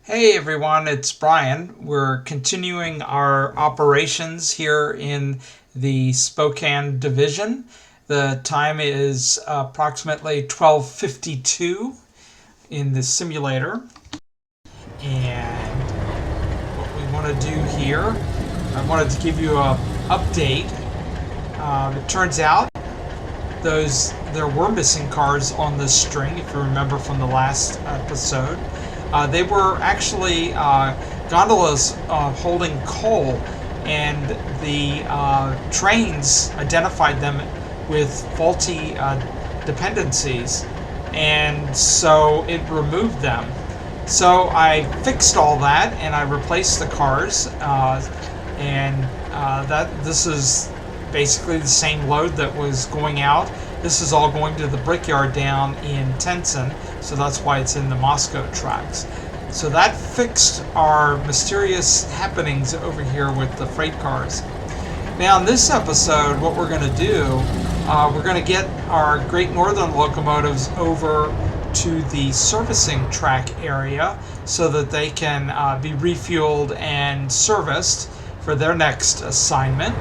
Hey everyone, it's Brian. We're continuing our operations here in the Spokane division. The time is approximately 12:52 in the simulator. And what we want to do here, I wanted to give you an update. It turns out there were missing cars on this string, if you remember from the last episode. They were actually gondolas holding coal, and the Trainz identified them with faulty dependencies, and so it removed them. So I fixed all that, and I replaced the cars, and this is basically the same load that was going out. This is all going to the brickyard down in Tenson, so that's why it's in the Moscow tracks. So that fixed our mysterious happenings over here with the freight cars. Now in this episode, what we're going to do, we're going to get our Great Northern locomotives over to the servicing track area so that they can be refueled and serviced for their next assignment.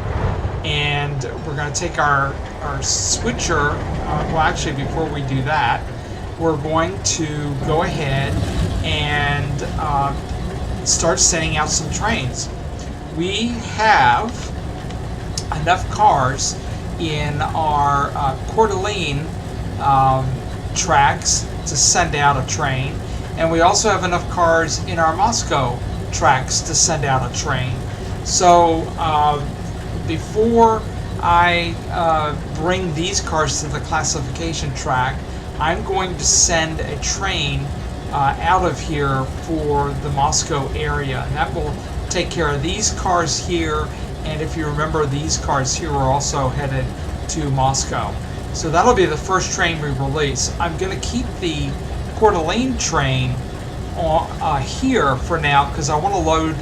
And we're going to take our switcher, well actually before we do that, we're going to go ahead and start sending out some trains. We have enough cars in our Coeur d'Alene tracks to send out a train, and we also have enough cars in our Moscow tracks to send out a train. So before I bring these cars to the classification track, I'm going to send a train out of here for the Moscow area, and that will take care of these cars here. And if you remember, these cars here are also headed to Moscow. So that'll be the first train we release. I'm going to keep the Coeur d'Alene train here for now because I want to load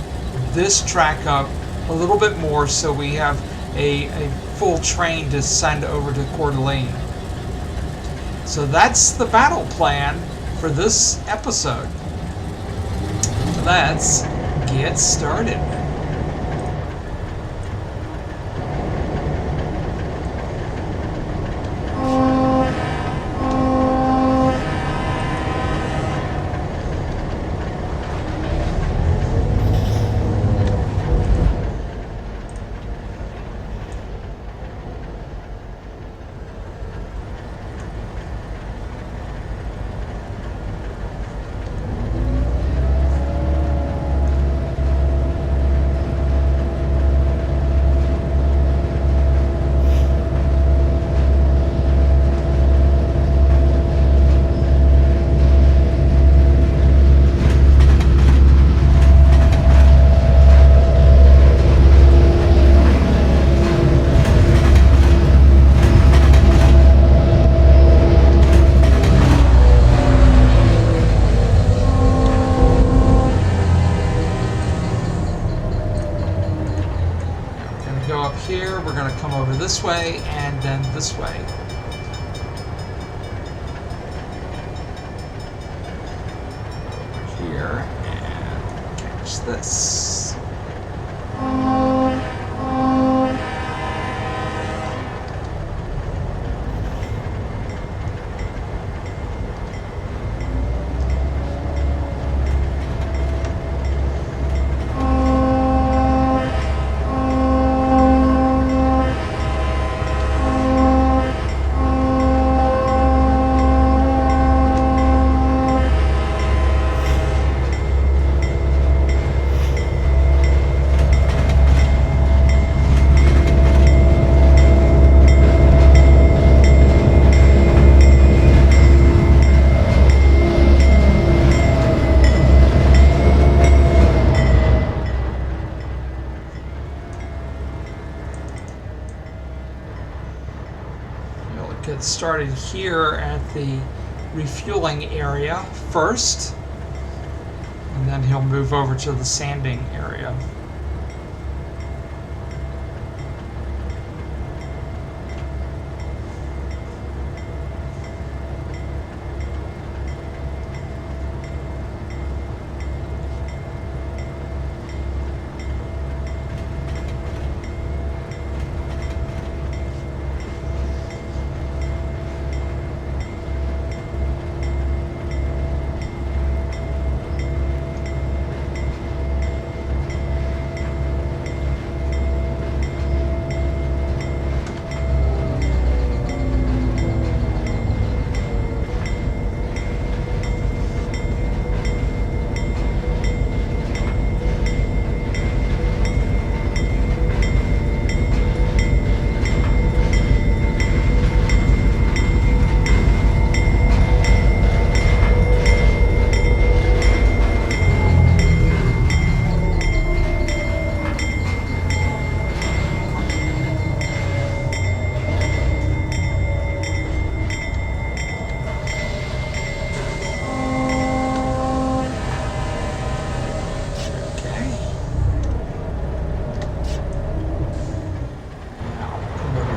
this track up a little bit more so we have a full train to send over to Coeur d'Alene. So that's the battle plan for this episode. Let's get started. Here, we're going to come over this way and then this way. Over here and catch this. here at the refueling area first, and then he'll move over to the sanding area.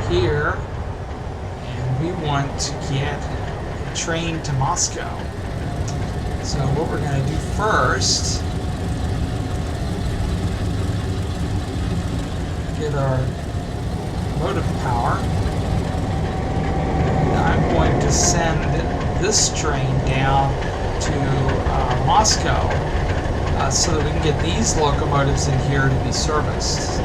Here, and we want to get a train to Moscow. So what we're going to do first, get our motive power, and I'm going to send this train down to Moscow so that we can get these locomotives in here to be serviced.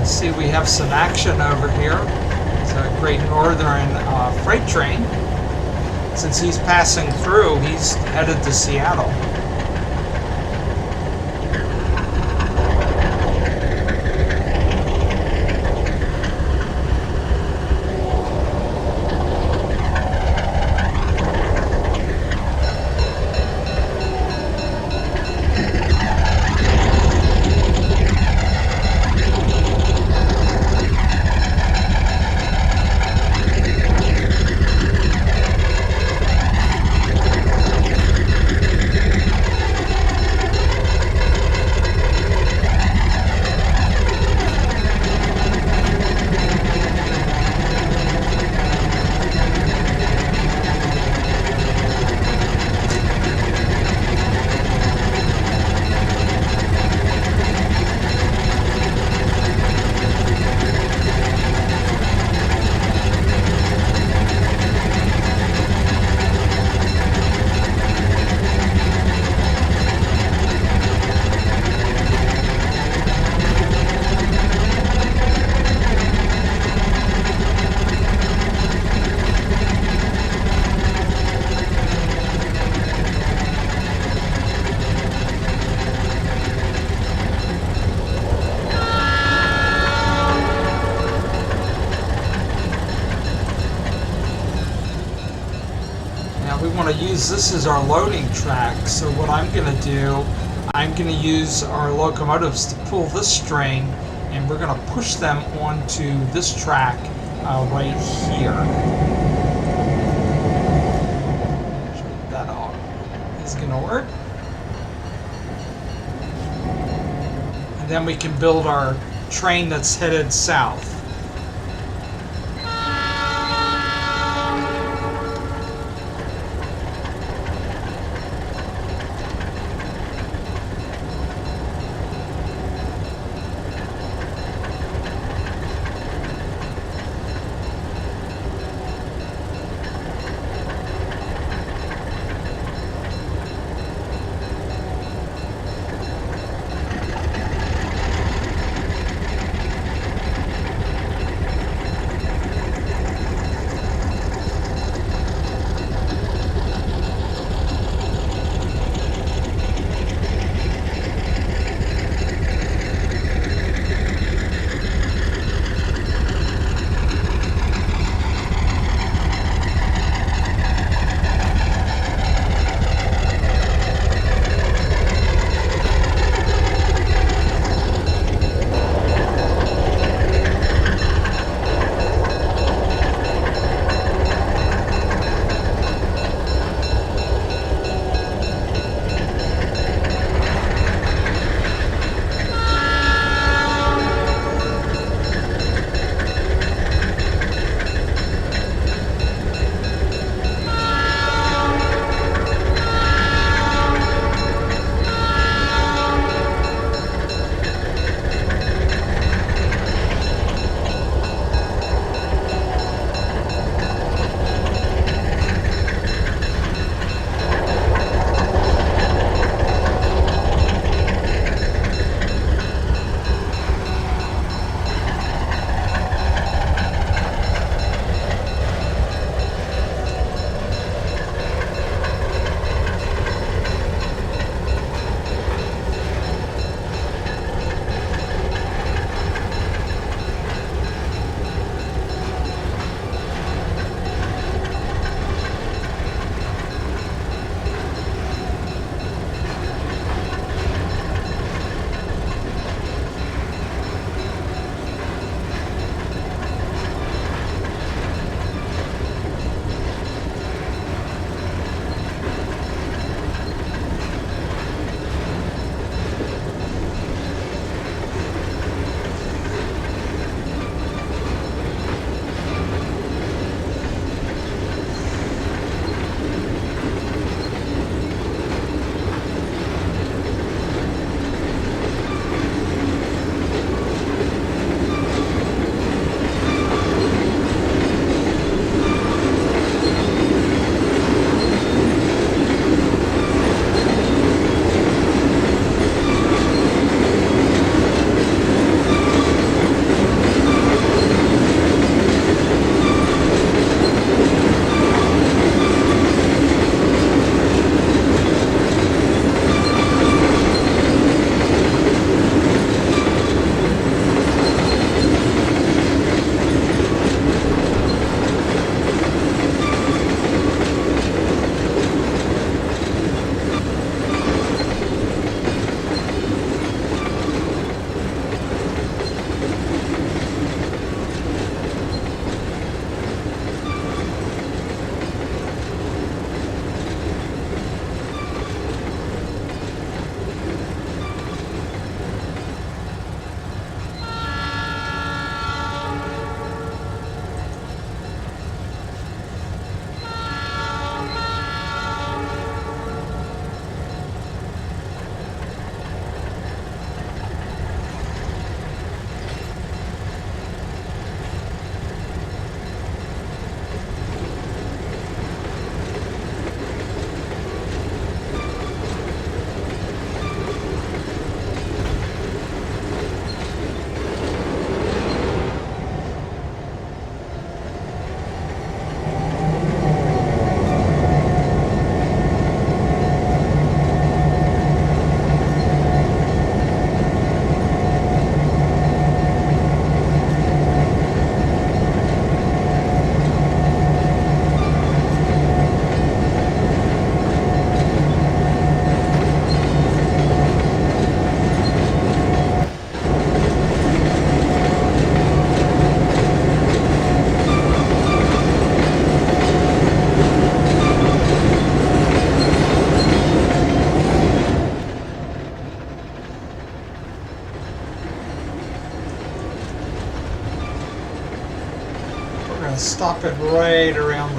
See, we have some action over here. It's a Great Northern freight train. Since he's passing through, he's headed to Seattle. We want to use this as our loading track, so what I'm going to do, I'm going to use our locomotives to pull this string, and we're going to push them onto this track right here. That all is going to work. And then we can build our train that's headed south.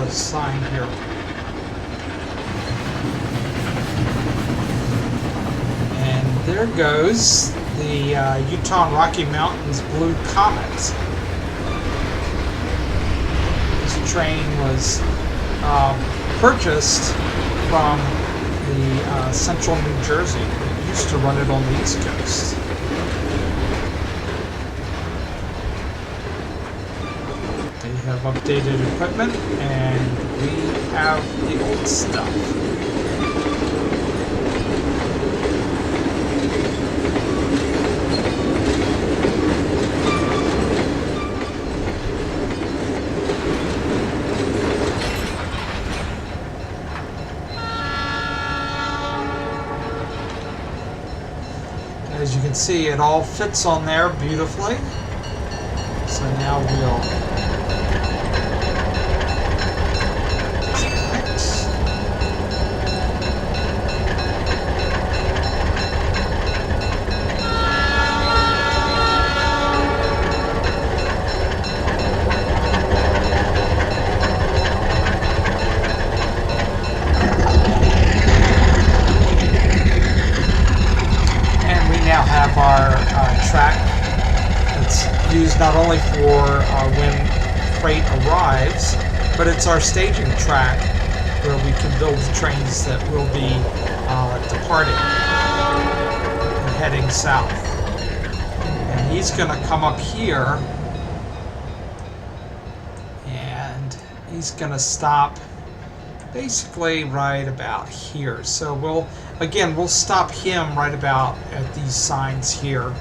the sign here. And there goes the Utah and Rocky Mountains Blue Comet. This train was purchased from the central New Jersey. It used to run it on the East Coast. They have updated equipment, and we have the old stuff. As you can see, it all fits on there beautifully. So now we'll have our track that's used not only for when freight arrives, but it's our staging track where we can build the trains that will be departing and heading south. And he's going to come up here and he's going to stop basically right about here. So we'll stop him right about at these signs here.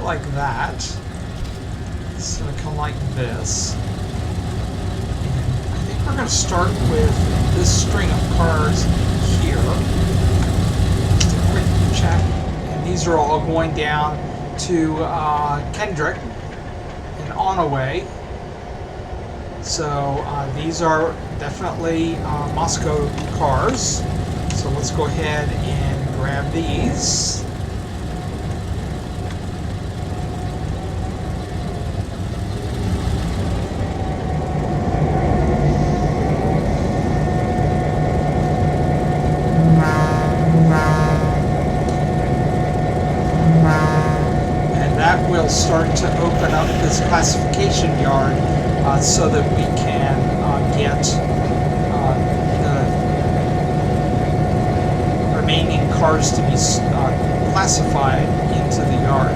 Like that. It's going to come like this. And I think we're going to start with this string of cars here. Just a quick check. And these are all going down to Kendrick and Onaway. So these are definitely Moscow cars. So let's go ahead and grab these. We'll start to open up this classification yard so that we can get the remaining cars to be classified into the yard.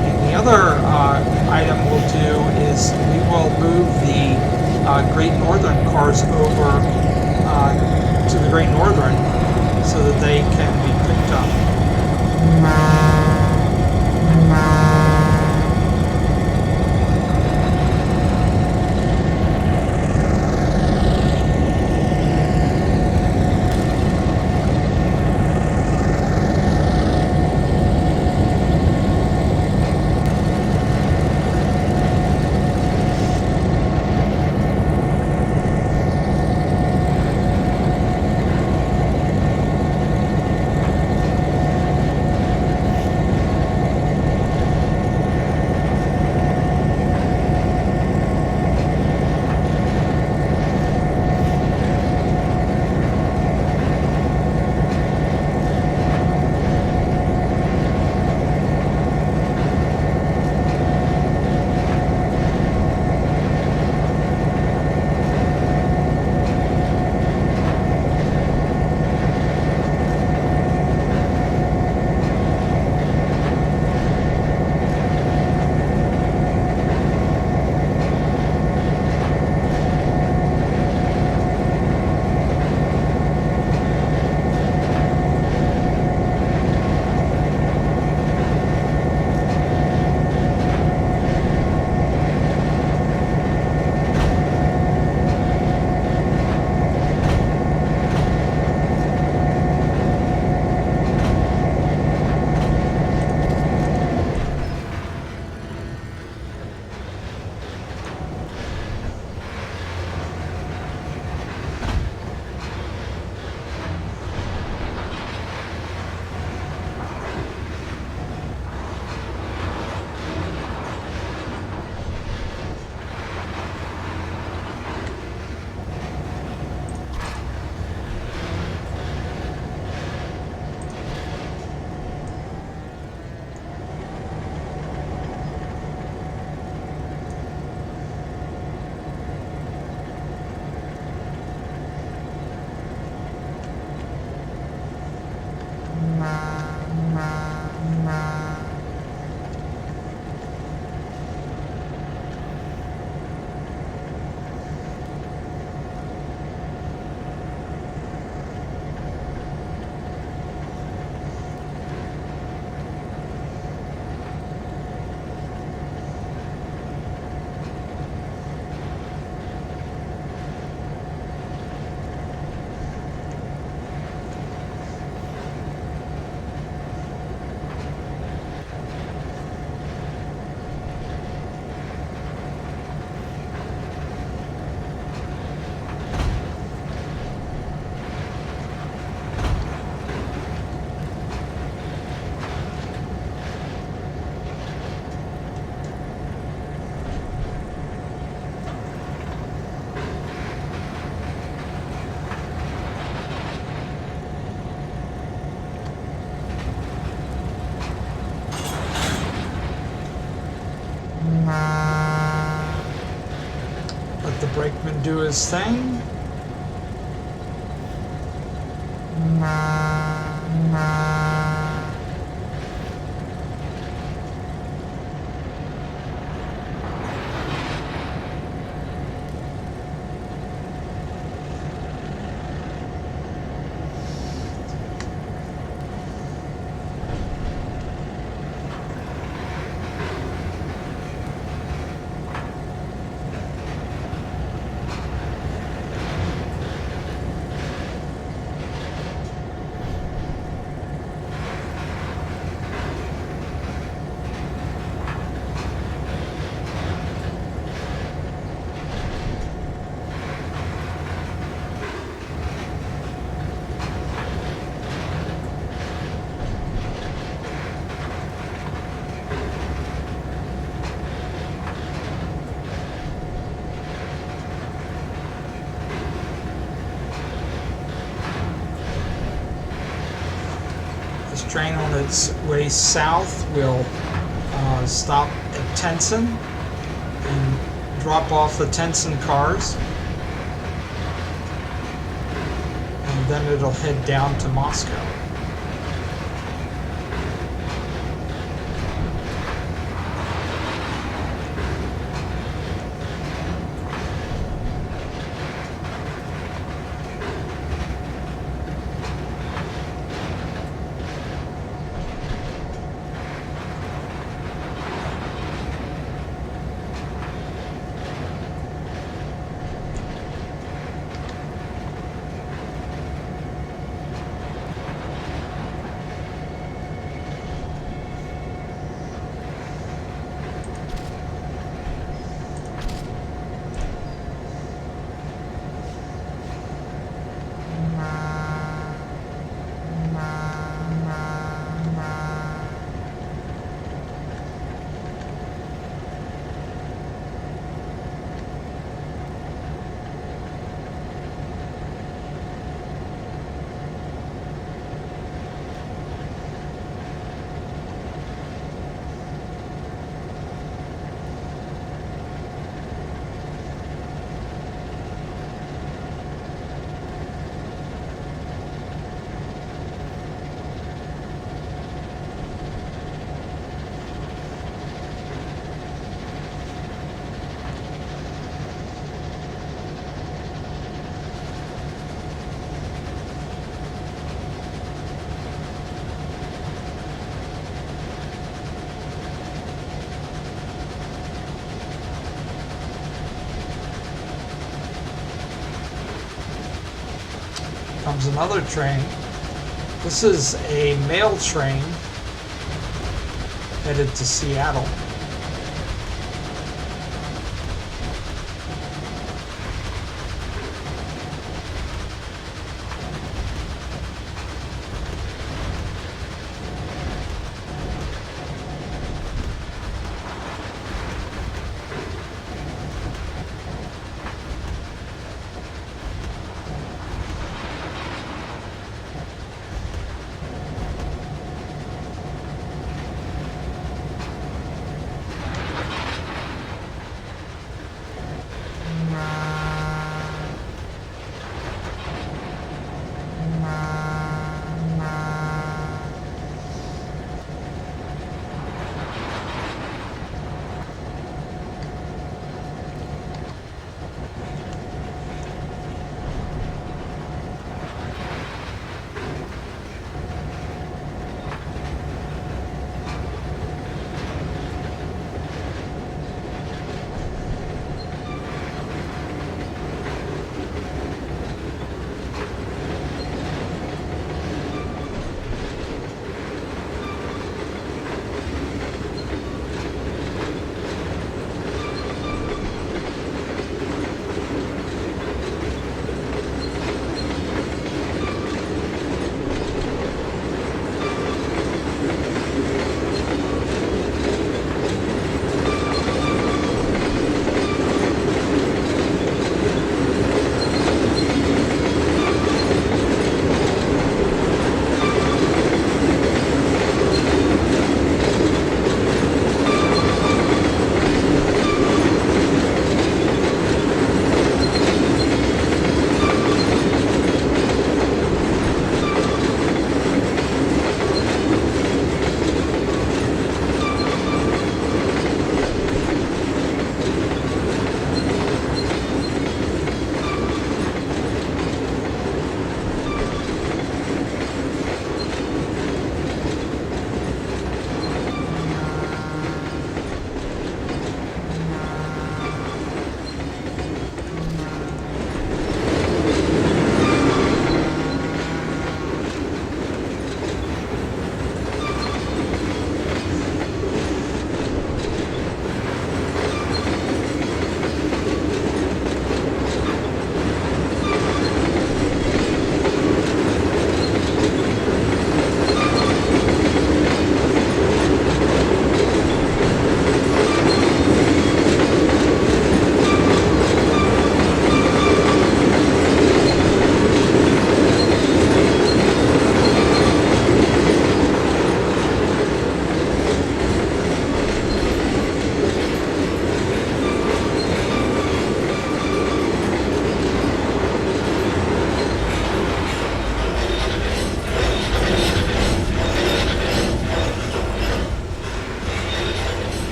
And the other item we'll do is we will move the Great Northern cars over to the Great Northern so that they can be picked up. the brakeman do his thing. This train on its way south will stop at Tenson and drop off the Tenson cars, and then it'll head down to Moscow. Comes another train. This is a mail train headed to Seattle.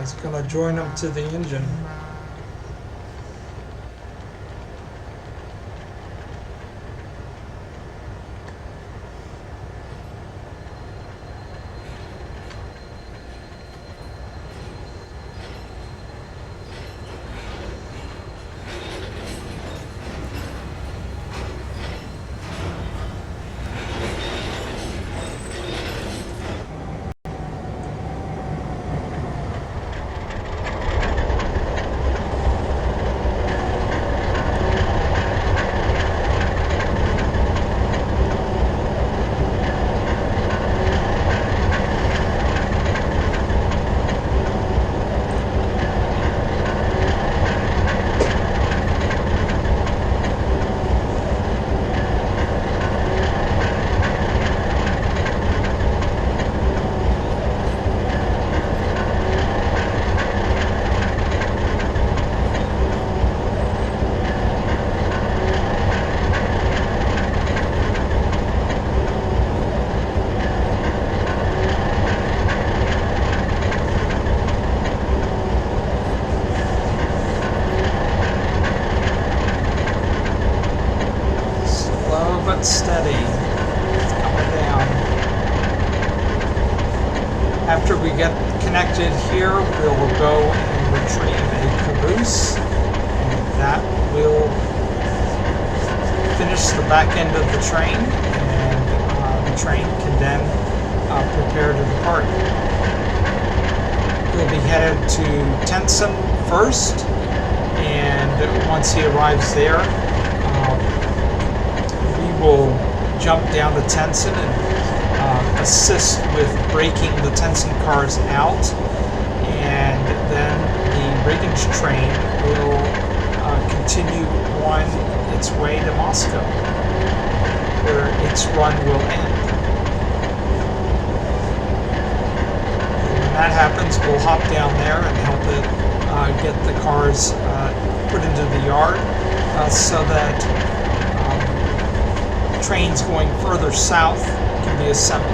It's going to join them to the engine. Steady. It's coming down. After we get connected here, we'll go and retrieve a caboose, and that will finish the back end of the train, and the train can then prepare to depart. We'll be headed to Tenson first, and once he arrives there, will jump down to Tenson and assist with breaking the Tenson cars out, and then the rigging train will continue on its way to Moscow, where its run will end. And when that happens, we'll hop down there and help it get the cars put into the yard so that trains going further south can be assembled.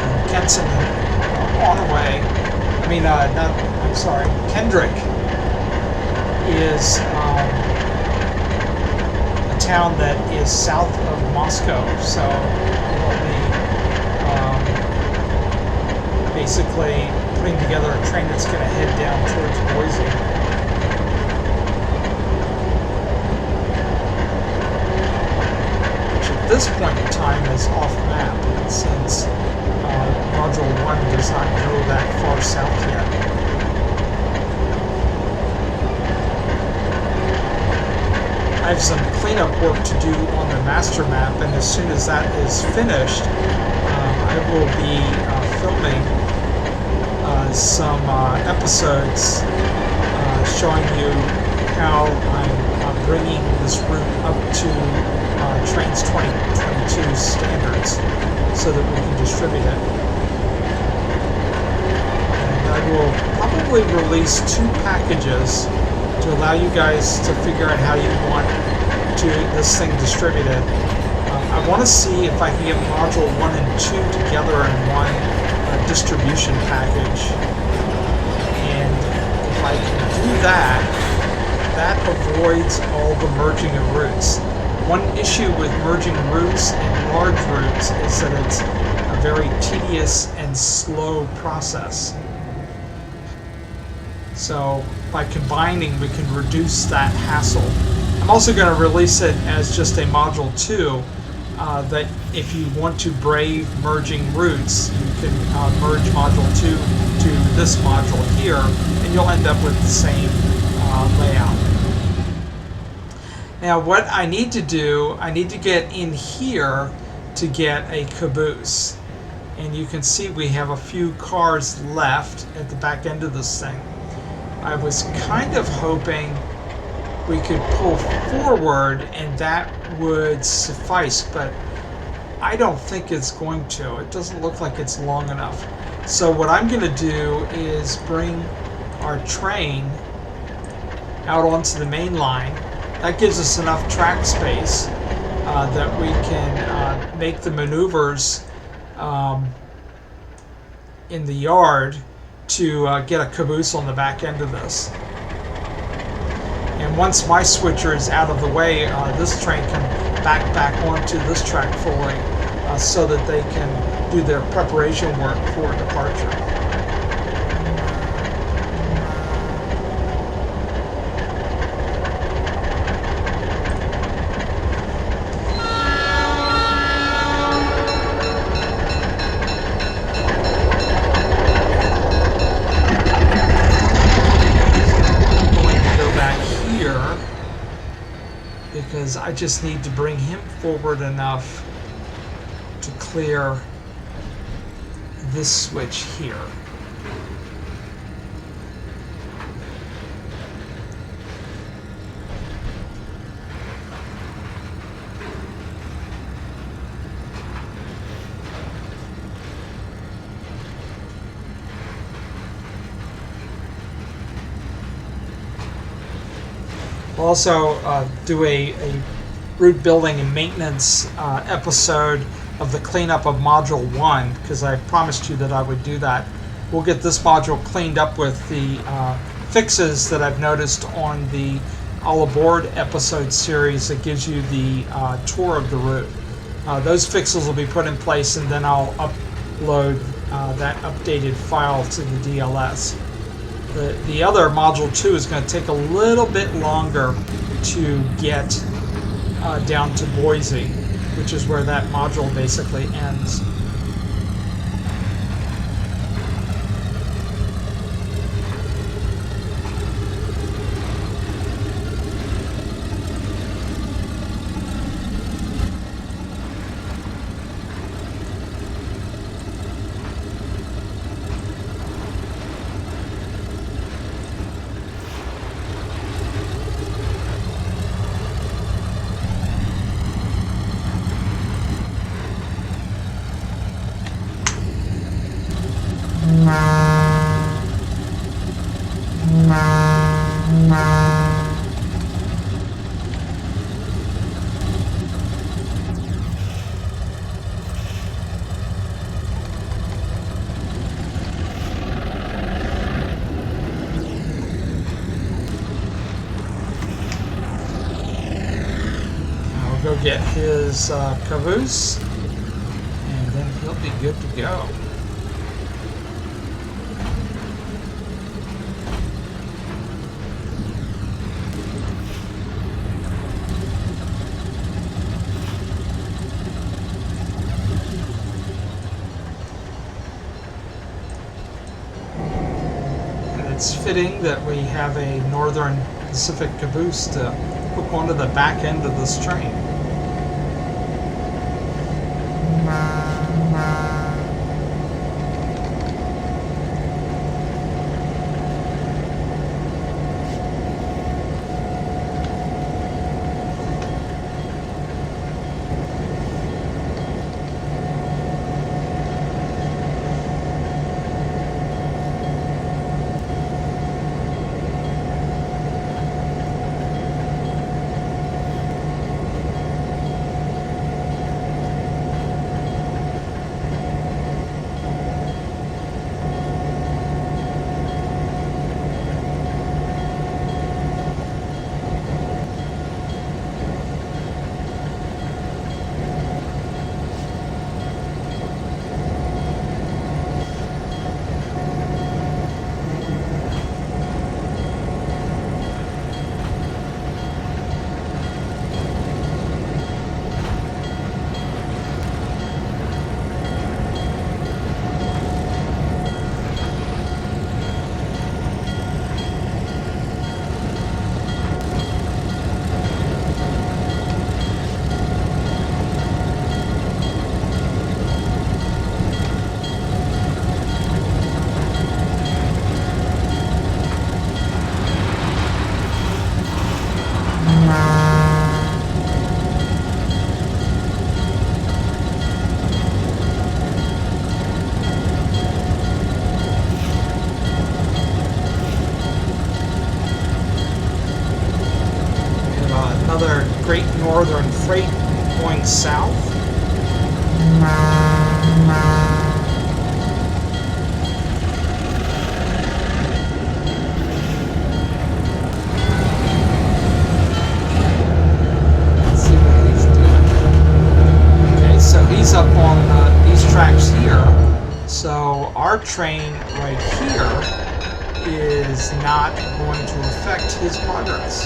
And Kenson on the way, Kendrick is a town that is south of Moscow, so we'll be basically putting together a train that's going to head down towards Boise. At this point in time is off map, since Module 1 does not go that far south yet. I have some cleanup work to do on the master map, and as soon as that is finished, I will be filming some episodes showing you how I'm bringing this route up to Trainz 2022 standards so that we can distribute it. And I will probably release 2 packages to allow you guys to figure out how you want this thing distributed. I want to see if I can get Module 1 and 2 together in one distribution package. And if I can do that, that avoids all the merging of routes. One issue with merging routes and large routes is that it's a very tedious and slow process. So by combining, we can reduce that hassle. I'm also going to release it as just a Module 2, that if you want to brave merging routes, you can merge Module 2 to this module here, and you'll end up with the same layout. Now what I need to do, I need to get in here to get a caboose. And you can see we have a few cars left at the back end of this thing. I was kind of hoping we could pull forward and that would suffice, but I don't think it's going to. It doesn't look like it's long enough. So what I'm going to do is bring our train out onto the main line. That gives us enough track space that we can make the maneuvers in the yard to get a caboose on the back end of this. And once my switcher is out of the way, this train can back onto this track fully so that they can do their preparation work for departure. Because I just need to bring him forward enough to clear this switch here. We'll also do a route building and maintenance episode of the cleanup of Module 1, because I promised you that I would do that. We'll get this module cleaned up with the fixes that I've noticed on the All Aboard episode series that gives you the tour of the route. Those fixes will be put in place, and then I'll upload that updated file to the DLS. The other Module 2 is going to take a little bit longer to get down to Boise, which is where that module basically ends. Go get his caboose, and then he'll be good to go. And it's fitting that we have a Northern Pacific caboose to hook onto the back end of this train. Great Northern Freight going south. Let's see what he's doing. Okay, so he's up on these tracks here. So our train right here is not going to affect his progress.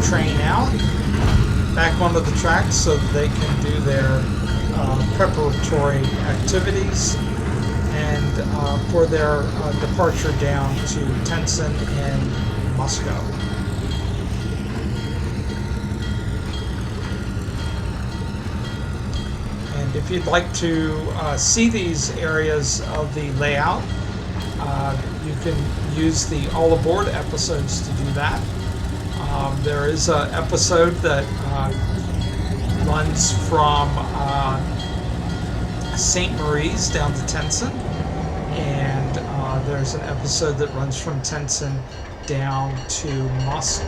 Train out back onto the tracks so that they can do their preparatory activities and for their departure down to Tenson and Moscow. And if you'd like to see these areas of the layout, you can use the All Aboard episodes to do that. There is an episode that runs from St. Marie's down to Tenson, and there's an episode that runs from Tenson down to Moscow.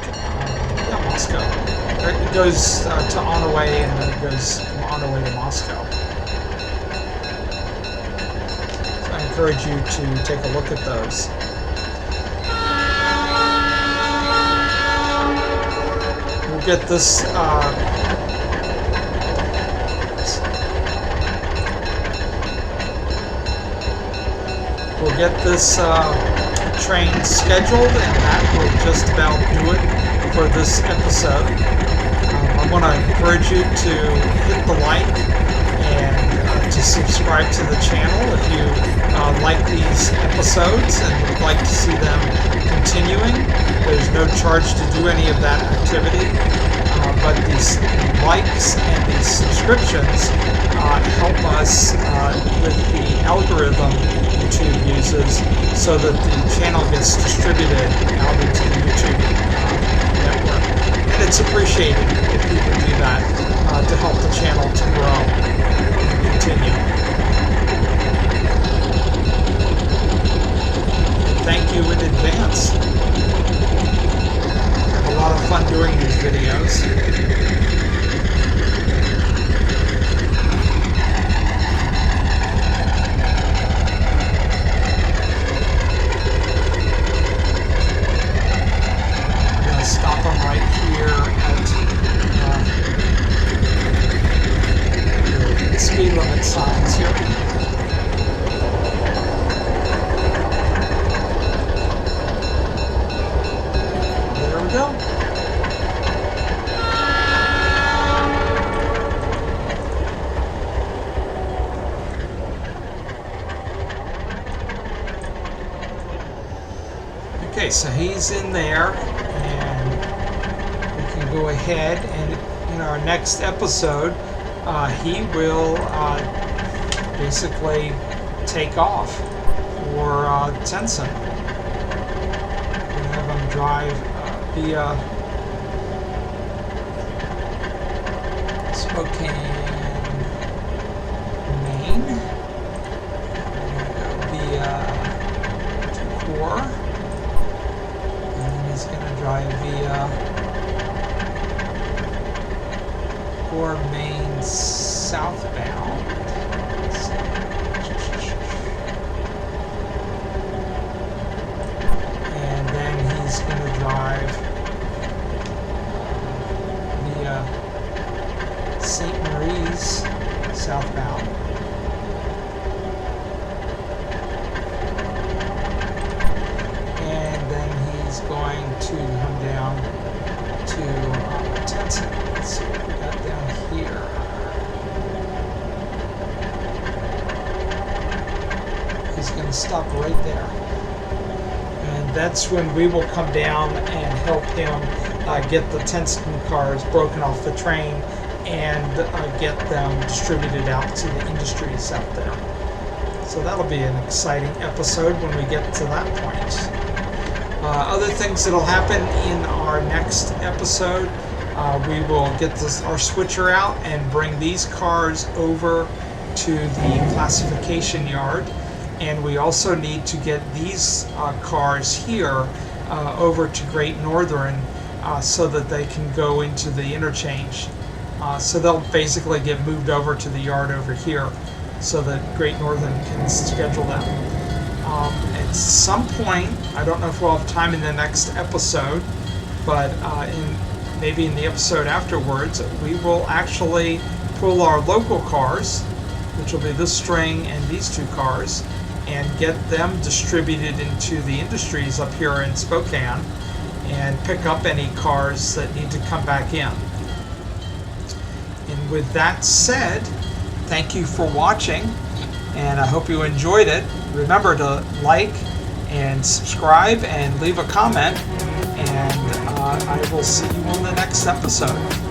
It goes to Onaway, and then it goes from Onaway to Moscow. So I encourage you to take a look at those. We'll get this train scheduled, and that will just about do it for this episode. I want to encourage you to hit the like and to subscribe to the channel if you like these episodes and would like to see them continuing. There's no charge to do any of that activity, but these likes and these subscriptions help us with the algorithm YouTube uses so that the channel gets distributed out into the YouTube network. And it's appreciated if people do that to help the channel to grow and continue. Thank you in advance. I have a lot of fun doing these videos. Stop them right here at the speed limit signs here. There we go. Okay, so he's in there. Go ahead and in our next episode he will basically take off for Tenson. We're going to have him drive via Spokane, Maine. We're going to go via Core, and then he's going to drive via or Maine southbound. And then he's going to drive via St. Marie's southbound. And then he's going to come down to Tenson. Let's see what we got down here. He's going to stop right there. And that's when we will come down and help him get the Tenson cars broken off the train and get them distributed out to the industries out there. So that'll be an exciting episode when we get to that point. Other things that'll happen in our next episode, we will get our switcher out and bring these cars over to the classification yard, and we also need to get these cars here over to Great Northern so that they can go into the interchange. So they'll basically get moved over to the yard over here so that Great Northern can schedule them. At some point, I don't know if we'll have time in the next episode, but maybe in the episode afterwards, we will actually pull our local cars, which will be this string and these two cars, and get them distributed into the industries up here in Spokane and pick up any cars that need to come back in. And with that said, thank you for watching, and I hope you enjoyed it. Remember to like and subscribe and leave a comment, and I will see you on the next episode.